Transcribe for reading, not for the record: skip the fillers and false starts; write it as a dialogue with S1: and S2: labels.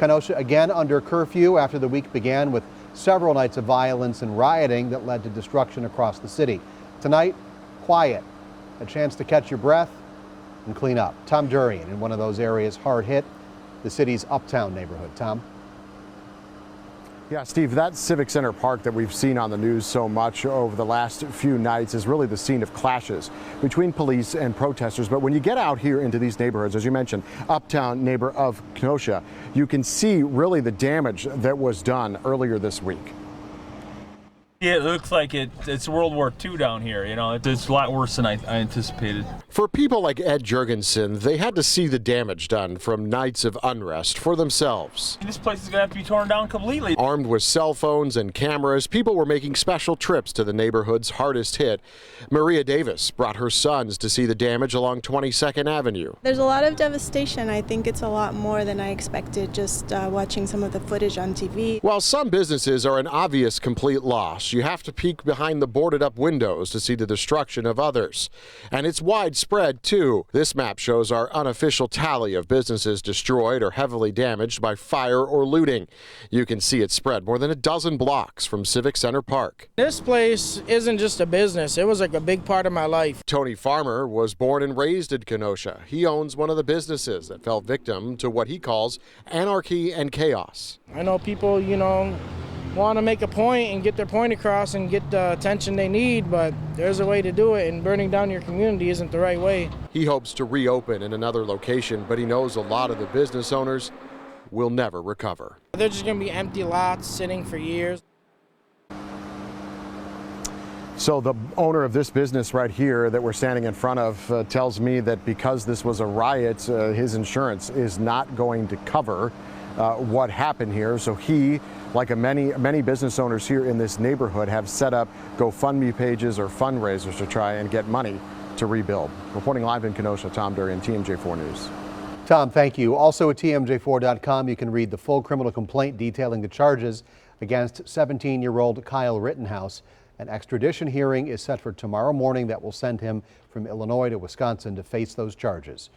S1: Kenosha again under curfew after the week began with several nights of violence and rioting that led to destruction across the city. Tonight, quiet, a chance to catch your breath and clean up. Tom Durian in one of those areas hard hit, the city's Uptown neighborhood. Tom?
S2: Yeah, Steve, that Civic Center park that we've seen on the news so much over the last few nights is really the scene of clashes between police and protesters. But when you get out here into these neighborhoods, as you mentioned, Uptown neighbor of Kenosha, you can see really the damage that was done earlier this week.
S3: Yeah, it looks like it's World War II down here. You know, it's a lot worse than I anticipated.
S2: For people like Ed Jurgensen, they had to see the damage done from nights of unrest for themselves.
S3: This place is going to have to be torn down completely.
S2: Armed with cell phones and cameras, people were making special trips to the neighborhood's hardest hit. Maria Davis brought her sons to see the damage along 22nd Avenue.
S4: There's a lot of devastation. I think it's a lot more than I expected just watching some of the footage on TV.
S2: While some businesses are an obvious complete loss, you have to peek behind the boarded up windows to see the destruction of others. And it's widespread too. This map shows our unofficial tally of businesses destroyed or heavily damaged by fire or looting. You can see it spread more than a dozen blocks from Civic Center Park.
S5: This place isn't just a business. It was like a big part of my life.
S2: Tony Farmer was born and raised in Kenosha. He owns one of the businesses that fell victim to what he calls anarchy and chaos.
S5: I know people, want to make a point and get their point across and get the attention they need, but there's a way to do it, and burning down your community isn't the right way.
S2: He hopes to reopen in another location, but he knows a lot of the business owners will never recover.
S5: They're just going to be empty lots sitting for years.
S2: So the owner of this business right here that we're standing in front of tells me that because this was a riot, his insurance is not going to cover what happened here. So he, like many business owners here in this neighborhood, have set up GoFundMe pages or fundraisers to try and get money to rebuild. Reporting live in Kenosha, Tom Durian, TMJ4 News.
S1: Tom, thank you. Also at TMJ4.com, you can read the full criminal complaint detailing the charges against 17-year-old Kyle Rittenhouse. An extradition hearing is set for tomorrow morning that will send him from Illinois to Wisconsin to face those charges.